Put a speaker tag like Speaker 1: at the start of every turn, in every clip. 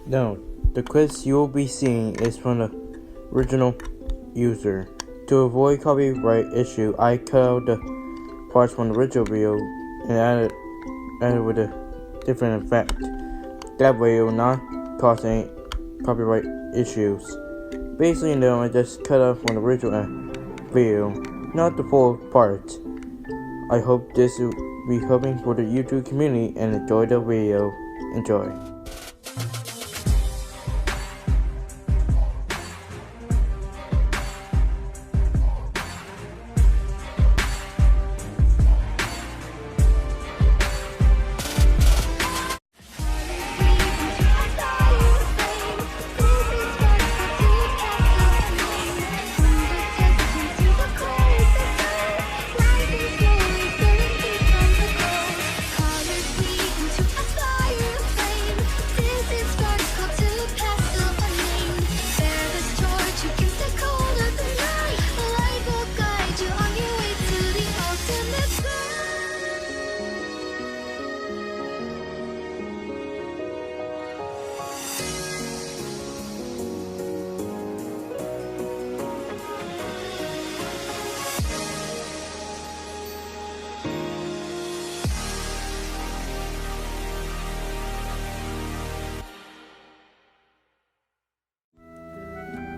Speaker 1: No, the quiz you will be seeing is from the original user. To avoid copyright issue, I cut out the parts from the original video and added with a different effect. That way it will not cause any copyright issues. Basically, though, I just cut out from the original video, not the full part. I hope this will be helping for the YouTube community and enjoy the video. Enjoy.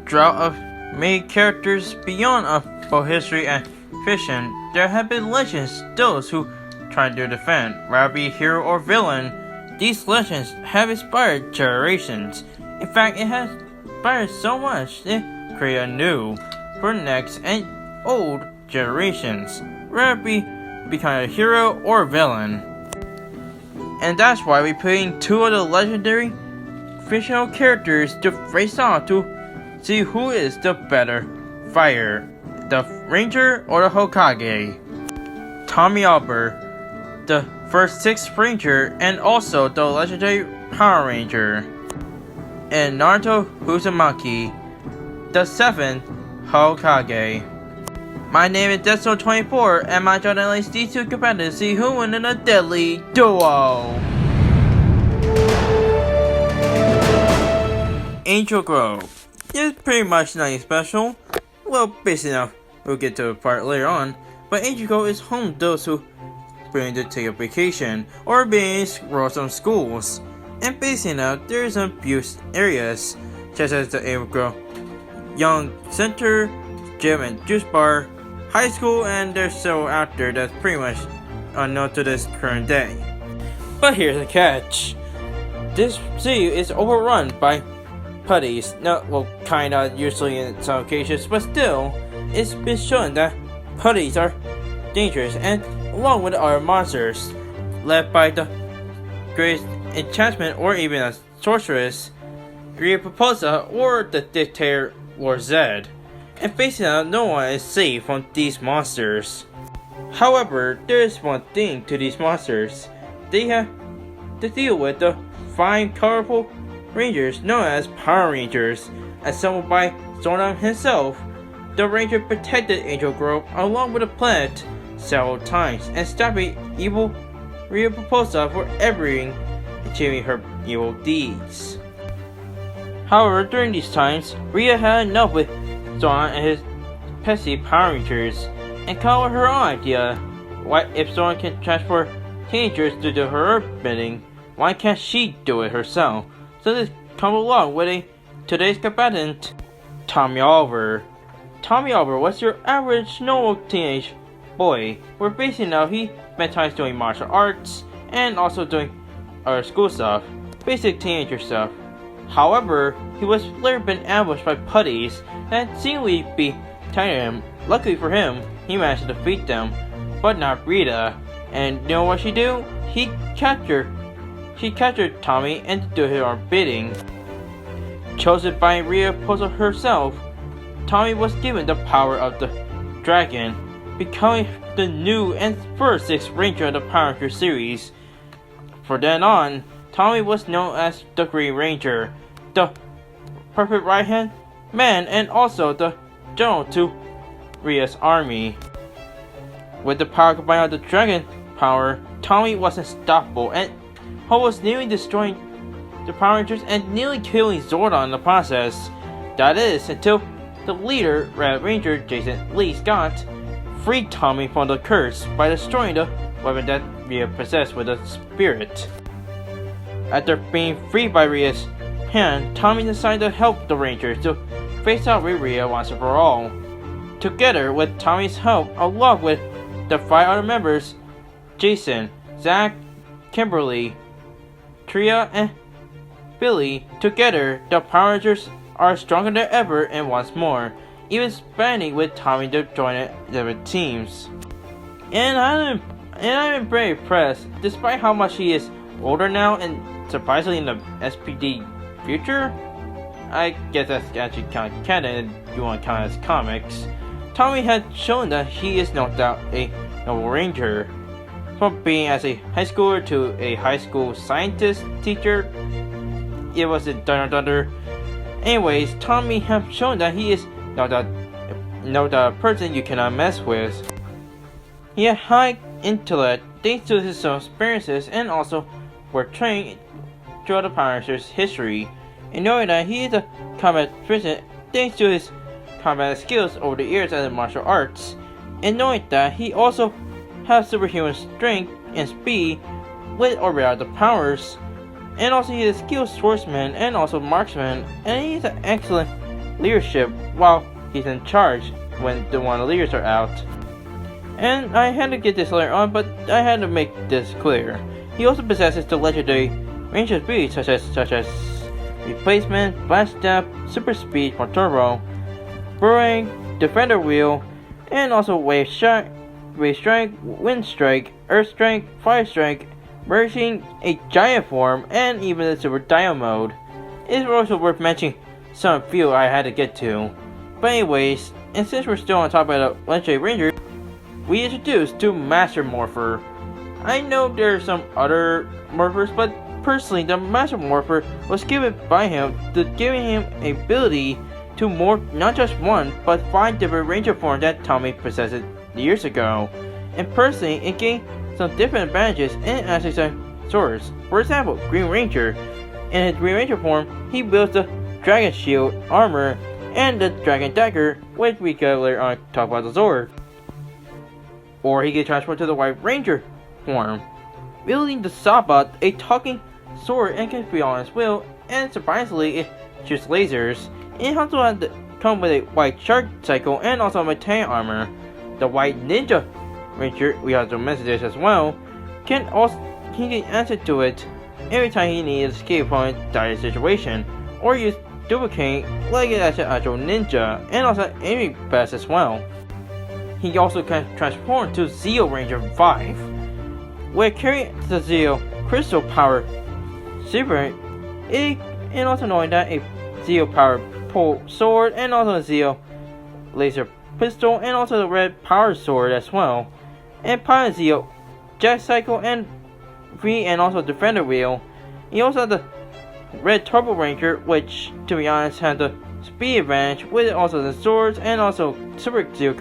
Speaker 1: Drought of made characters beyond both history and fiction, there have been legends, those who try to defend, whether be hero or villain. These legends have inspired generations. In fact, it has inspired so much they create a new for next and old generations, whether be become a hero or villain. And that's why we put in two of the legendary fictional characters to face off to see who is the better fighter, the Ranger or the Hokage. Tommy Oliver, the first 6th Ranger and also the legendary Power Ranger, and Naruto Uzumaki, the 7th Hokage. My name is Deso24 and my job is these two competitors to see who wins in a deadly duo. Angel Grove. It's pretty much nothing special. Well, basically enough, we'll get to the part later on. But Angel Grove is home to those who bring to take a vacation or being enrolled in schools. And basically enough, there is some abuse areas, such as the Angel Grove Young Center, Gym and Juice Bar, High School, and there's several out there that's pretty much unknown to this current day. But here's the catch. This city is overrun by putties, kinda usually in some occasions, but still, it's been shown that putties are dangerous, and along with other monsters, led by the greatest enchantment or even a sorceress, Ria Proposa, or the dictator Lord Zed. And basically, no one is safe from these monsters. However, there is one thing to these monsters. They have to deal with the 5 colorful Rangers known as Power Rangers, assembled by Zordon himself. The Ranger protected Angel Grove along with the planet several times and stopping evil Ria Proposa for achieving her evil deeds. However, during these times, Ria had enough with Zordon and his pesky Power Rangers and came up with her own idea. What if Zordon can transfer teenagers to do her bidding? Why can't she do it herself? So let's come along with today's combatant, Tommy Oliver. Tommy Oliver was your average normal teenage boy, where basically now he spent time doing martial arts and also doing other school stuff, basic teenager stuff. However, he was later been ambushed by putties that seemingly be attacking him. Luckily for him, he managed to defeat them, but not Rita. And you know what she do? She captured Tommy and to do her bidding. Chosen by Ria Proposa herself, Tommy was given the power of the dragon, becoming the new and first 6th Ranger of the Power Ranger series. From then on, Tommy was known as the Green Ranger, the perfect right-hand man, and also the general to Ria's army. With the power combined of the dragon power, Tommy was unstoppable and was nearly destroying the Power Rangers and nearly killing Zordon in the process. That is, until the leader, Red Ranger Jason Lee Scott, freed Tommy from the curse by destroying the weapon that Rhea possessed with a spirit. After being freed by Rhea's hand, Tommy decided to help the Rangers to face off with Rhea once and for all. Together with Tommy's help, along with the 5 other members, Jason, Zach, Kimberly, Tria, and Billy, together the Power Rangers are stronger than ever and once more, even expanding with Tommy to join different teams. And I'm very impressed, despite how much he is older now and surprisingly in the SPD future. I guess that's actually kind of canon if you want to count it as comics. Tommy had shown that he is no doubt a noble ranger. From being as a high schooler to a high school scientist teacher, it was a Dino Thunder. Anyways, Tommy has shown that he is no doubt person you cannot mess with. He had high intellect thanks to his own experiences and also were trained throughout the Power Rangers history. And knowing that he is a combat proficient thanks to his combat skills over the years as a martial arts, and knowing that he also has superhuman strength and speed with or without the powers, and also he is a skilled swordsman and also marksman, and he has an excellent leadership while he's in charge when one of the leaders are out. And I had to get this later on, but I had to make this clear. He also possesses the legendary range of speed such as Replacement, Flash Step, Super Speed for Turbo, Boomerang, Defender Wheel, and also Wave Strike, Wind Strike, Earth Strike, Fire Strike, merging a giant form, and even the Super Dio mode. It's also worth mentioning some few I had to get to. But anyways, and since we're still on top of the Legendary Ranger, we introduced to Master Morpher. I know there are some other Morphers, but personally the Master Morpher was given by him to giving him a ability to morph not just one, but 5 different Ranger forms that Tommy possessed years ago. And personally, it gained some different advantages and accessories. For example, Green Ranger. In his Green Ranger form, he builds the Dragon Shield armor and the Dragon Dagger, which we can later on talk about the Zord. Or he can transfer to the White Ranger form, building the Sabot, a talking sword and can be on his will, and surprisingly it shoots lasers. It also has to come with a White Shark cycle and also a Metallic armor. The White Ninja Ranger, we have to mention this as well, he can answer to it every time he needs to escape from a dire situation, or use duplicate like it as an actual ninja, and also aiming fast as well. He also can transform to Zeo Ranger 5, where carrying the Zeo Crystal Power Super, and also knowing that a Zeo Power Pole Sword, and also a Zeo Laser Pistol, and also the Red Power Sword as well, and Pilot Zeo Jet Cycle and V, and also Defender Wheel. He also has the Red Turbo Ranger, which to be honest has the speed advantage with also the swords and also Super Zeo.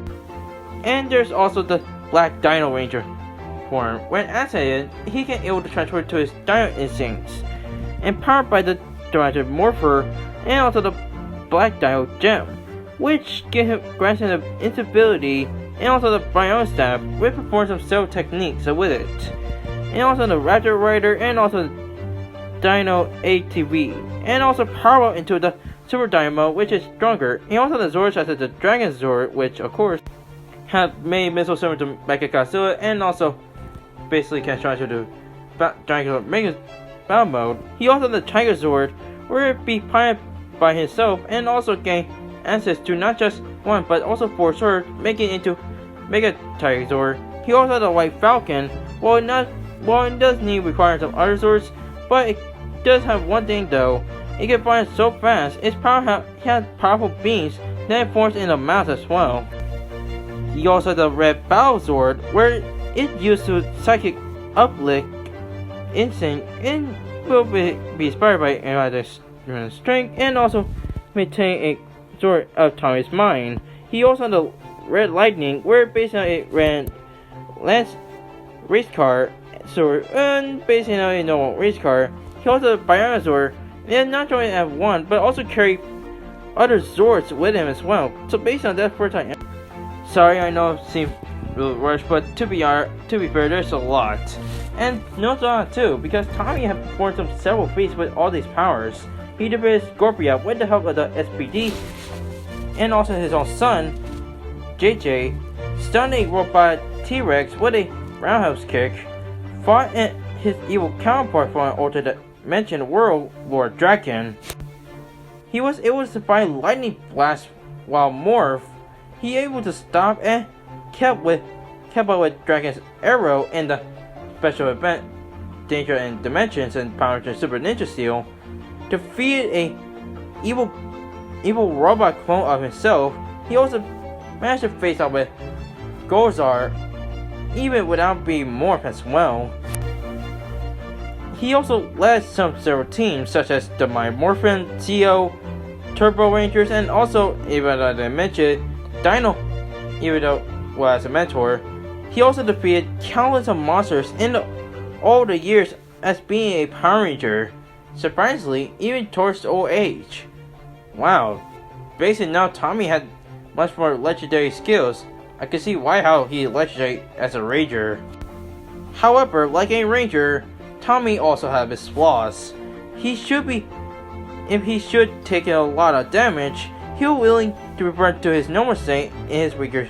Speaker 1: And there's also the Black Dino Ranger form. When activated, he can able to transfer to his Dino instincts, empowered by the Director Morpher and also the Black Dino Gem, which grants him the invincibility and also the Bionic Staff, which performs some several techniques with it, and also the Raptor Rider and also the Dino ATV, and also power up into the Super Dynamo, which is stronger, and also the Zord such as the Dragon Zord, which of course have many missiles similar to Mechagodzilla, and also basically can transfer to Dragon Mega Battle Mode. He also has the Tiger Zord, where it be piloted by himself, and also gain access to not just one but also 4 swords, making it into Mega Tiger Zord. He also has the White Falcon. While it does need require some other swords, but it does have one thing though. It can fire so fast. Its power has powerful beams that it forms in the mouth as well. He also has the Red Battle Sword, where it used to psychic uplift instinct and will be inspired by either strength and also maintain a sort of Tommy's mind. He also has the Red Lightning, where based on a red Lance race car sword, and based on a normal race car, he also a Bionosaur, and not only have one, but also carry other Zords with him as well. So based on that first time, sorry, I know it seems a little rushed, but to be fair, there's a lot. And note on too, because Tommy had performed several feats with all these powers. He defeated Scorpia with the help of the SPD, and also his own son, JJ, stunned a robot T-Rex with a roundhouse kick, fought his evil counterpart from an alternate dimension world, Lord Draken. He was able to survive lightning blast while Morph. He able to stop and kept up with Dragon's arrow in the special event Danger in Dimensions and Power Rangers Super Ninja Steel, defeated a evil robot clone of himself. He also managed to face off with Gozar, even without being Morph as well. He also led several teams such as the Mind Morphin, Zeo, Turbo Rangers, and also, even though I mentioned, Dino, even though as a mentor. He also defeated countless of monsters in all the years as being a Power Ranger, surprisingly, even towards old age. Wow, basically now Tommy had much more legendary skills. I can see how he legendary as a Ranger. However, like a Ranger, Tommy also has his flaws. If he should take a lot of damage, he'll willing to revert to his normal state in his weaker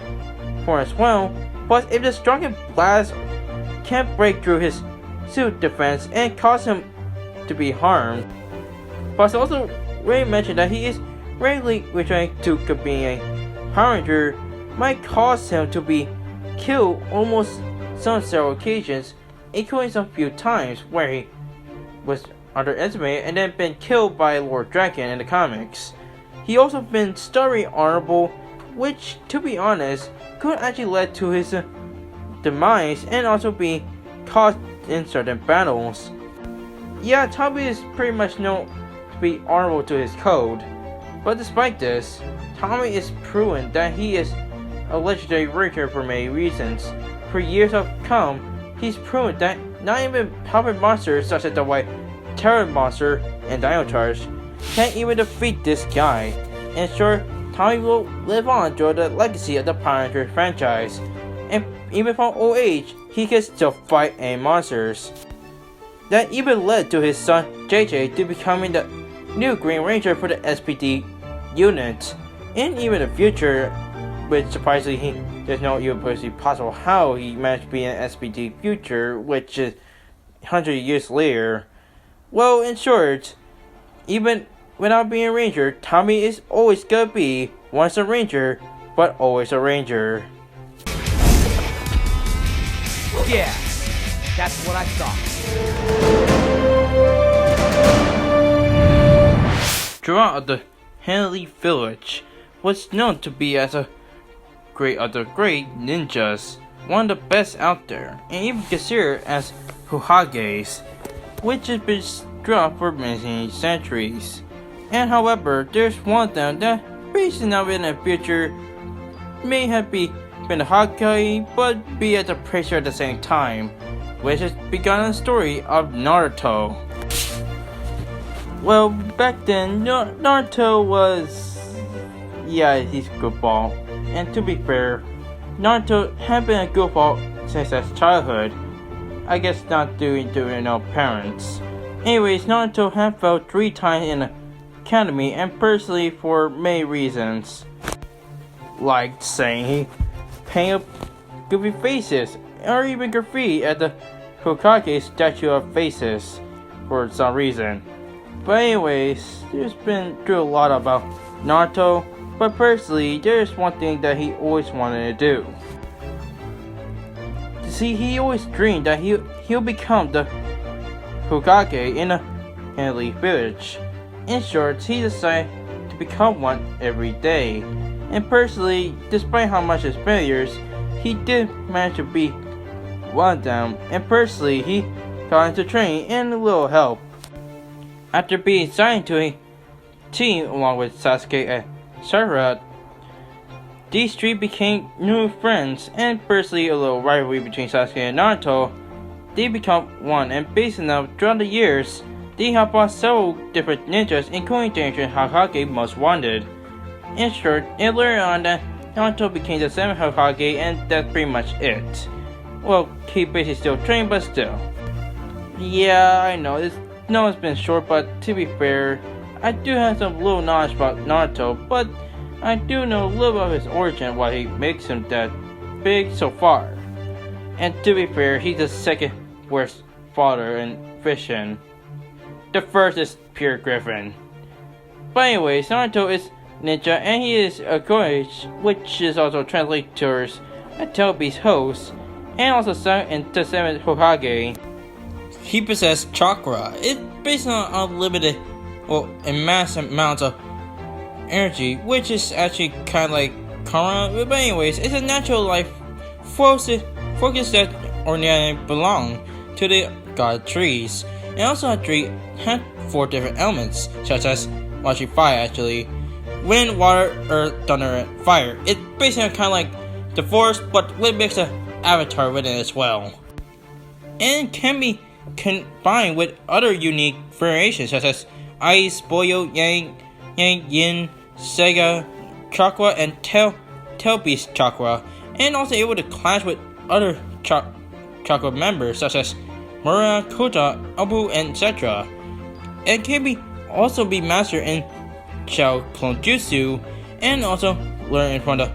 Speaker 1: form as well. But if the strongest blast can't break through his suit defense and cause him to be harmed. But also Ray mentioned that he is rarely returning to being a Power Ranger might cause him to be killed almost several occasions, including some few times where he was underestimated and then been killed by Lord Draken in the comics. He also been stubbornly honorable, which, to be honest, could actually lead to his demise and also be caught in certain battles. Yeah, Tommy is pretty much known to be honorable to his code, but despite this, Tommy is proven that he is a legendary Ranger for many reasons. For years to come, he's proven that not even powerful monsters such as the White Terror Monster and Dino Charge can't even defeat this guy. And sure, Tommy will live on through the legacy of the Power Rangers franchise, and even from old age, he can still fight any monsters. That even led to his son JJ to becoming the new Green Ranger for the SPD unit. And even in the future, which surprisingly there's no even possible how he managed to be in SPD future, which is 100 years later. Well, in short, even without being a Ranger, Tommy is always gonna be once a Ranger, but always a Ranger.
Speaker 2: Yeah, that's what I thought.
Speaker 1: Gerard of the Henley Village was known to be as a great ninjas, one of the best out there, and even considered as hokages, which has been dropped for many centuries. And however, there's one of them that recently now in the future may have been a hokage, but be at the pressure at the same time, which has begun the story of Naruto. Well, back then, Naruto was, he's goofball. And to be fair, Naruto had been a goofball since his childhood. I guess not due to parents. Anyways, Naruto had failed 3 times in the academy, and personally for many reasons. Like saying he painted goofy faces, or even graffiti at the Hokage statue of faces for some reason. But anyways, there's been through a lot about Naruto, but personally, there's one thing that he always wanted to do. See, he always dreamed that he'll become the Hokage in a Henley Village. In short, he decided to become one every day. And personally, despite how much his failures, he did manage to be one of them. And personally, he got into training and a little help. After being signed to a team along with Sasuke and Sakura, these 3 became new friends, and personally a little rivalry between Sasuke and Naruto. They become one, and based on that, throughout the years, They help out several different ninjas, including the ancient Hokage most wanted. In short, it learned on that Naruto became the 7th Hokage, and that's pretty much it. Well, he basically still trained, but still. Yeah, I know, it's been short, but to be fair, I do have some little knowledge about Naruto, but I do know a little about his origin, why he makes him that big so far. And to be fair, he's the second worst father in fiction. The first is pure Griffin. But anyways, Naruto is ninja and he is a hokage, which is also translated towards a Tailbeast host, and also in the 7th Hokage. He possesses chakra. It's based on unlimited, and massive amounts of energy, which is actually kind of like karma. But anyways, it's a natural life focus that ordinarily belong to the god trees. And also have 4 different elements, such as fire actually. Wind, water, earth, thunder, and fire. It's basically kind of like the forest, but with a mix of avatar within it as well. And can be combined with other unique variations such as ice, boyo, yang, yin, sega, chakra, and tailbeast chakra. And also able to clash with other chakra members such as Mura, Kota, Abu, and etc. It can also be mastered in Shell Clone Jutsu, and also learn from the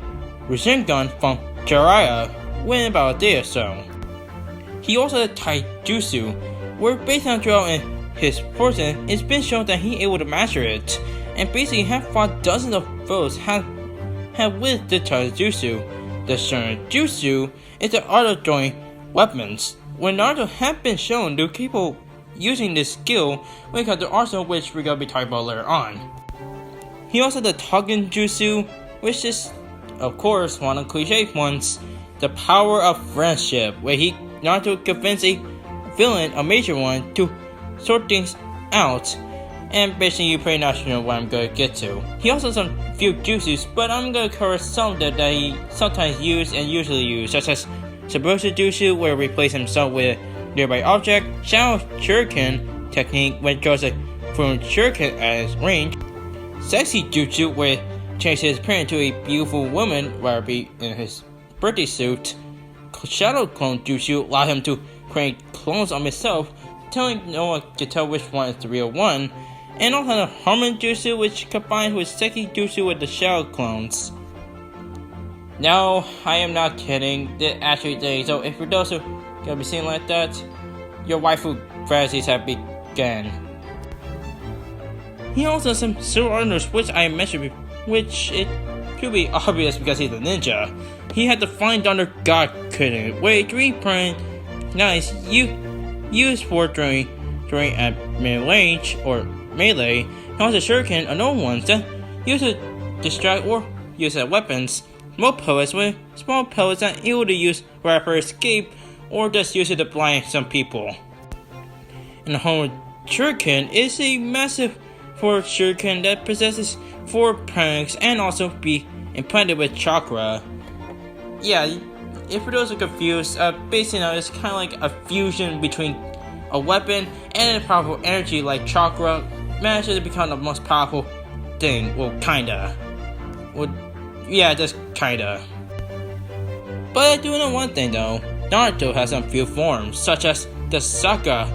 Speaker 1: Rasengan from Jiraiya within about a day or so. He also has Taijutsu, where based on Jiraiya and his fortune, it's been shown that he able to master it, and basically have fought dozens of foes have with the Taijutsu. The Shonen Jutsu is the art of throwing weapons, when Naruto have been shown to people using this skill when it comes to arsenal, which we're gonna be talking about later on. He also has the Togen Jutsu, which is, of course, one of the cliche ones, the power of friendship, where Naruto convinced a villain, a major one, to sort things out, and basically you pretty much know what I'm gonna get to. He also has some few jutsus, but I'm gonna cover some that he sometimes use and usually use, such as Subrosa Jutsu, where he replaces himself with a nearby object, Shadow Shuriken technique, when it draws a from Shuriken at his range, Sexy Jutsu, where he changes his appearance to a beautiful woman, rather be in his birthday suit. Shadow Clone Jutsu allows him to create clones of himself, telling no one to tell which one is the real one. And also the Harmon Jutsu, which combines with Sexy Jutsu with the Shadow clones. No, I am not kidding. This actually thing. So if for those who gonna be seeing like that, your waifu fantasies have begun. He also has some silver honors, which I mentioned before, which it should be obvious because he's a ninja. He had the Flying Thunder God Couldn't, where 3-point knives used for during at mid-range or melee. He also Shuriken, another ones that used to distract or use as weapons. Small pellets with small pellets that able to use rapper escape or just use it to blind some people. And the Homer Shuriken is a massive forward Shuriken that possesses 4 pranks and also be implanted with chakra. Yeah, if for those who are confused, basically it's kind of like a fusion between a weapon and a powerful energy like chakra manages to become the most powerful thing. Well, kinda. Yeah, just kinda. But I do know one thing though. Naruto has some few forms, such as the Sakura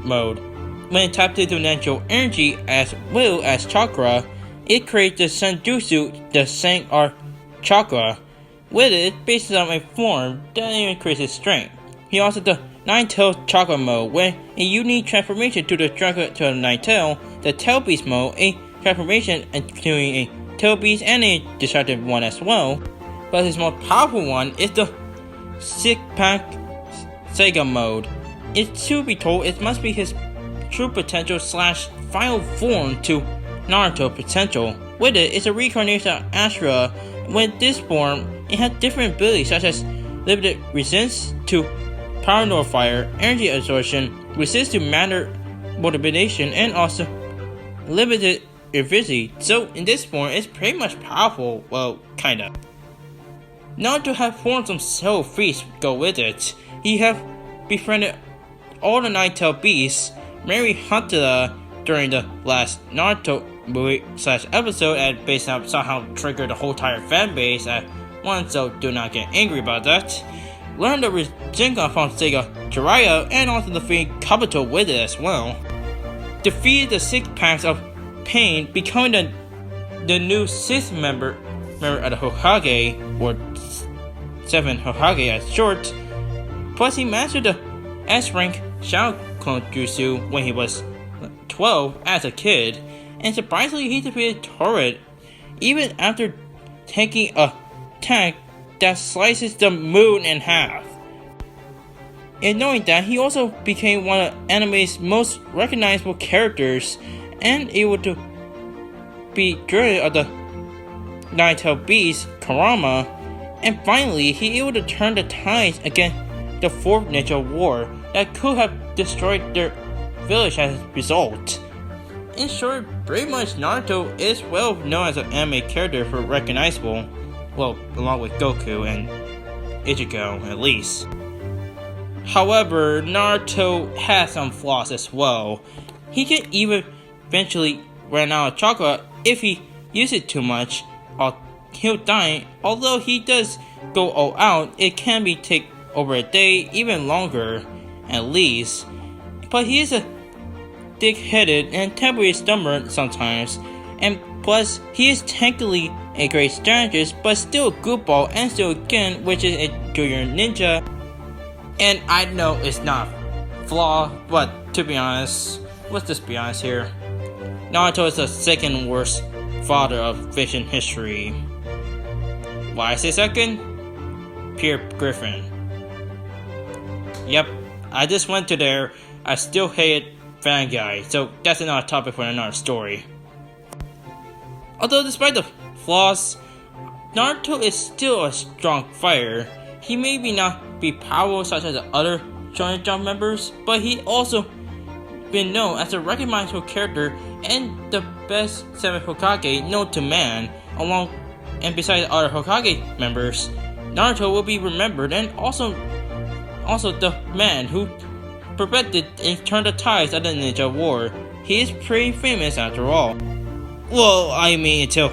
Speaker 1: mode. When tapped into natural energy as well as chakra, it creates the Senjutsu, the Sang or chakra. With it, based on a form that increases strength. He also has the Nine-Tailed Chakra mode, where a unique transformation to the chakra to the Nine-Tail, the Tailbeast mode, a transformation between a Tailbeast and a destructive one as well. But his most powerful one is the Six-Pack Sega mode. It's to be told it must be his true potential / final form to Naruto potential. With it, it's a reincarnation of Ashura. With this form, it has different abilities such as limited resistance to power nor fire, energy absorption, resistance to matter motivation, and also limited invisibility. So in this form, it's pretty much powerful. Well, kinda. Naruto have formed some several feats go with it. He have befriended all the Nine-Tailed beasts, Mary hunted during the last Naruto movie / episode, and based on somehow triggered the whole entire fan base at once, so do not get angry about that. Learned the Rasengan from Sega Jiraiya, and also defeated Kabuto with it as well. Defeated the 6 packs of pain, becoming the new 6th member of the Hokage, or 7 Hokage as short. Plus he mastered the S-rank Shadow Clone Jutsu when he was 12 as a kid, and surprisingly he defeated Torrid even after taking a attack that slices the moon in half. And knowing that, he also became one of anime's most recognizable characters and able to be rid of the nine-tailed beast, Kurama, and finally he able to turn the tides against the 4th Ninja War that could have destroyed their village as a result. In short, pretty much Naruto is well known as an anime character for recognizable, well, along with Goku and Ichigo at least. However, Naruto has some flaws as well. He can even eventually run out of chakra if he uses it too much, or he'll die. Although he does go all out, it can be take over a day, even longer at least. But he is a thick-headed and temporarily stubborn sometimes, and plus he is technically a great strategist, but still a goofball and still again, which is a junior ninja. And I know it's not flaw, but to be honest, let's just be honest here. Naruto is the 2nd worst father of fiction history. Why I say 2nd? Pierre Griffin. Yep, I just went to there. I still hated Fan Guy, so that's another topic for another story. Although despite the flaws, Naruto is still a strong fighter. He may not be powerful such as the other Shonen Jump members, but he also been known as a recognizable character and the best 7th Hokage known to man. Along and besides the other Hokage members, Naruto will be remembered, and also the man who prevented and turned the tides of the Ninja War. He is pretty famous after all. Well, I mean, until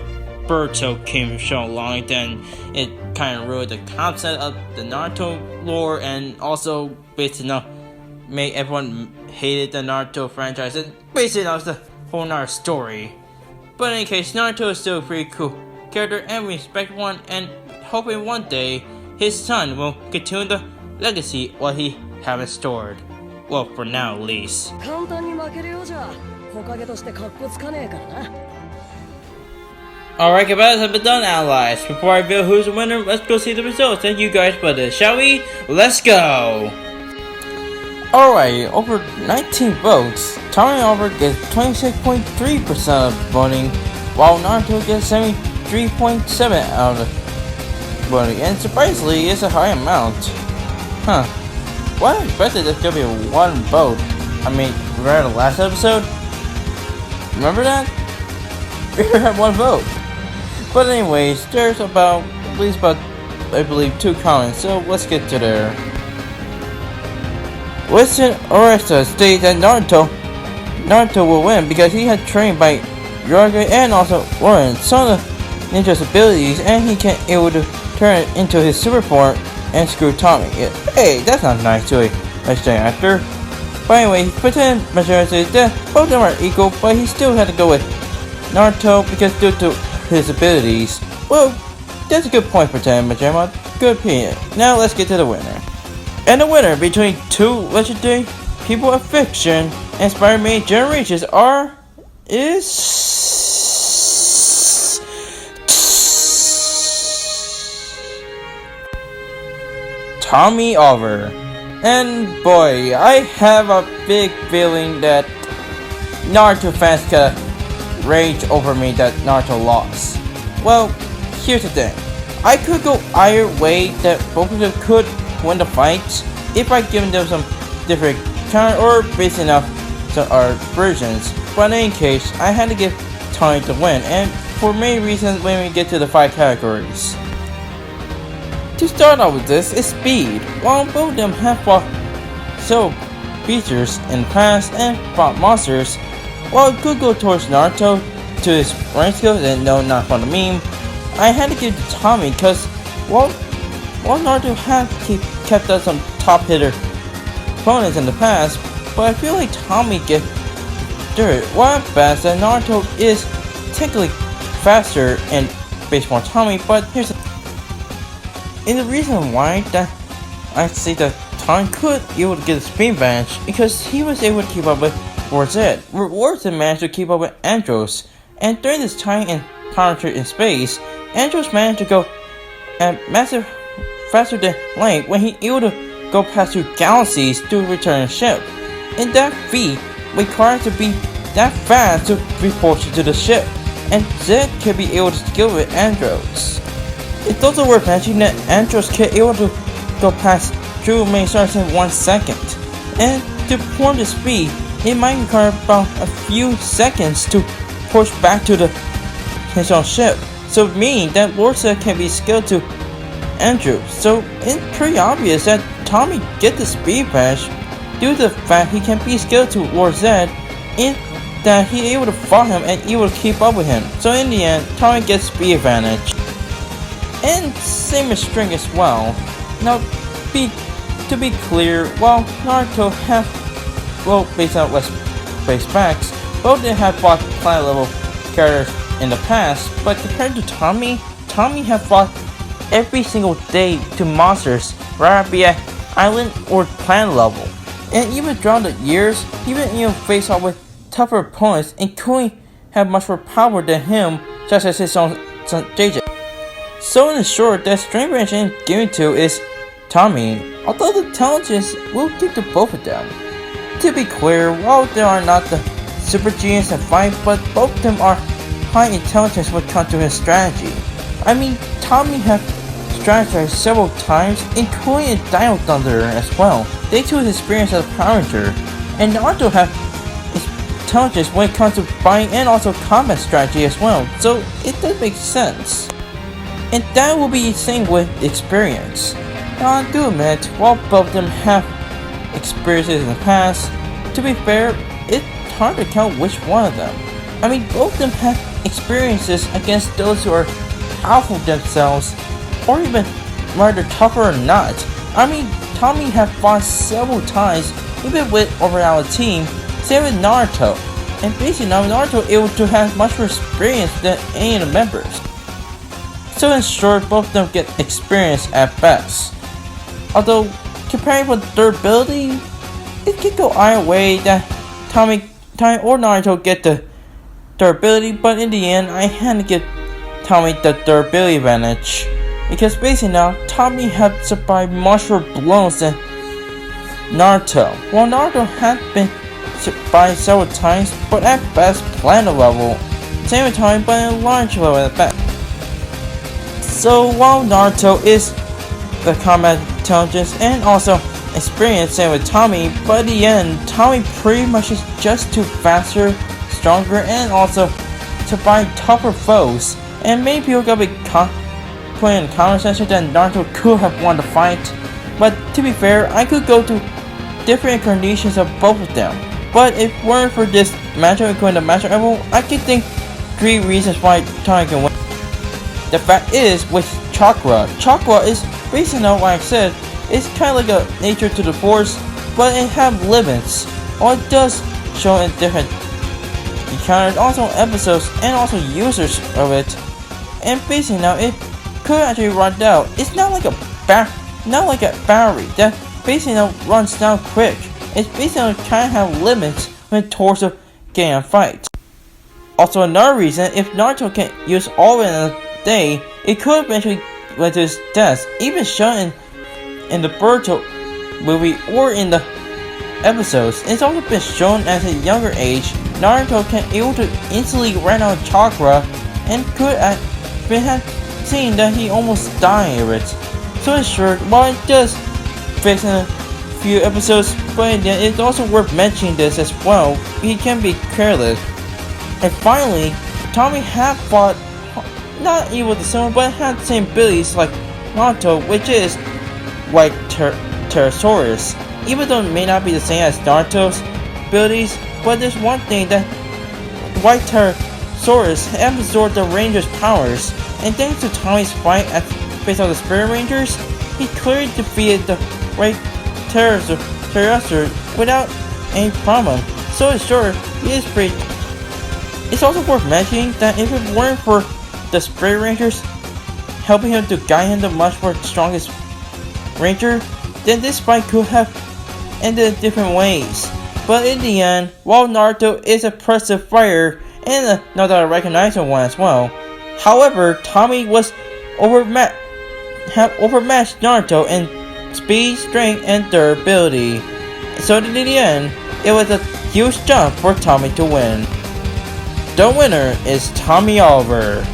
Speaker 1: Boruto came show along, then it kind of ruined the concept of the Naruto lore, and also basically made everyone hated the Naruto franchise, and basically that was the whole Naruto story. But in any case, Naruto is still a pretty cool character, and we respect one, and hoping one day his son will continue the legacy what he haven't stored. Well, for now at least. Alright guys, I've been done analyzed. Before I reveal who's the winner, let's go see the results. Thank you guys for this, shall we? Let's go! Alright, over 19 votes, Tommy Oliver gets 26.3% of voting, while Naruto gets 73.7% out of voting, and surprisingly, it's a high amount. Huh. Well, I expected there's gonna be 1 vote. I mean, remember the last episode? Remember that? We had 1 vote. But anyways, there's at least about, I believe, 2 comments, so let's get to there. Winston Oresta states that Naruto will win because he had trained by Yoga and also learned some of the ninja's abilities, and he can able to turn it into his super form and screw Tommy. Hey, that's not nice to a vegetarian actor. But anyway, pretend Majora says that both of them are equal, but he still had to go with Naruto because due to his abilities. Well, that's a good point, Pretend Majora. Good opinion. Now let's get to the winner. And the winner between 2 legendary people of fiction and Spider-Man generations is Tommy Oliver. And boy, I have a big feeling that Naruto fans could rage over me that Naruto lost. Well, here's the thing. I could go either way that both of them could win the fight if I give them some different counter or based enough some other versions. But in any case, I had to give Tommy the win, and for many reasons when we get to the 5 categories. To start off with this is speed. While both of them have fought so features in the past and fought monsters. While it could go towards Naruto to his rank skills, and no, not for the meme, I had to give it to Tommy because, while Naruto had kept us some top hitter opponents in the past, but I feel like Tommy get dirt. While at best, that Naruto is technically faster and baseball Tommy, but here's the reason why that I say that Tommy could be able to get a speed advantage because he was able to keep up with Warzed. Warzed managed to keep up with Andros, and during this time encounter in space, Andros managed to go at massive faster than light when he able to go past 2 galaxies to return a ship. And that feat required to be that fast to report to the ship, and Zed can be able to skill with Andros. It's also worth mentioning that Andros can able to go past true main stars in 1 second, and to perform the speed, it might require about a few seconds to push back to his own ship, so meaning that Warzed can be skilled to Andrew. So it's pretty obvious that Tommy get the speed advantage due to the fact he can be skilled to Warzed and that he able to fight him and able to keep up with him. So in the end, Tommy gets speed advantage. And same as String as well. Now, to be clear, while Naruto have, based on West base facts, both did have fought planet level characters in the past, but compared to Tommy have fought every single day to monsters, whether it be at island or planet level. And even throughout the years, even face off with tougher opponents, including have much more power than him, such as his own son JJ. So in short, that strength range I'm giving to is Tommy, although the intelligence will give to both of them. To be clear, while they are not the super genius in fight, but both of them are high intelligence when it comes to his strategy. I mean, Tommy have strategized several times, including in Dino Thunder as well, due to his experience as a Power Ranger, and Naruto have intelligence when it comes to fighting and also combat strategy as well, so it does make sense. And that will be the same with experience. Now I do admit, while both of them have experiences in the past, to be fair, it's hard to count which one of them. I mean, both of them have experiences against those who are powerful themselves, or even whether they're tougher or not. I mean, Tommy have fought several times, even with overall team, same with Naruto, and basically now Naruto able to have much more experience than any of the members. So in short, both of them get experience at best. Although, comparing with durability, it could go either way that Tommy or Naruto get the durability, but in the end, I had to give Tommy the durability advantage. Because basically now, Tommy had survived much more blows than Naruto. While Naruto had been survived several times, but at best planet level. Same time, but at large level at best. So while Naruto is the combat intelligence and also experience, same with Tommy, but in the end, Tommy pretty much is just too faster, stronger, and also survive tougher foes. And many people gotta be putting in the comment section that Naruto could have won the fight, but to be fair, I could go to different incarnations of both of them. But if it weren't for this matchup including the matchup level, I could think 3 reasons why Tommy can win. The fact is, with Chakra is basically on what I said, it's kind of like a nature to the force, but it have limits. Or it does show in different encounters, also episodes, and also users of it. And basically now it could actually run out. It's not like a battery that basically now runs down quick. It's basically kind of have limits when towards a getting a fight. Also another reason, if Naruto can use all of it in a day, it could eventually lead to his death, even shown in the Boruto movie or in the episodes. It's also been shown at a younger age, Naruto can able to instantly run out of chakra and could have seen that he almost died of it. So in short, while it does fix in a few episodes, but it's also worth mentioning this as well, he can be careless. And finally, Tommy had fought not even the same, but had the same abilities like Naruto, which is like Pterosaurus. even though it may not be the same as Naruto's abilities, but there's one thing that White Tyrannosaurus absorbed the Rangers' powers, and thanks to Tommy's fight at face of the Spirit Rangers, he clearly defeated the White Tyrannosaurus without any problem. So it's sure, he is pretty. It's also worth mentioning that if it weren't for the Spirit Rangers helping him to guide him the much more strongest Ranger, then this fight could have ended in different ways. But in the end, while Naruto is a impressive fighter and another recognizable one as well, however, Tommy was overmatched Naruto in speed, strength, and durability. So in the end, it was a huge jump for Tommy to win. The winner is Tommy Oliver.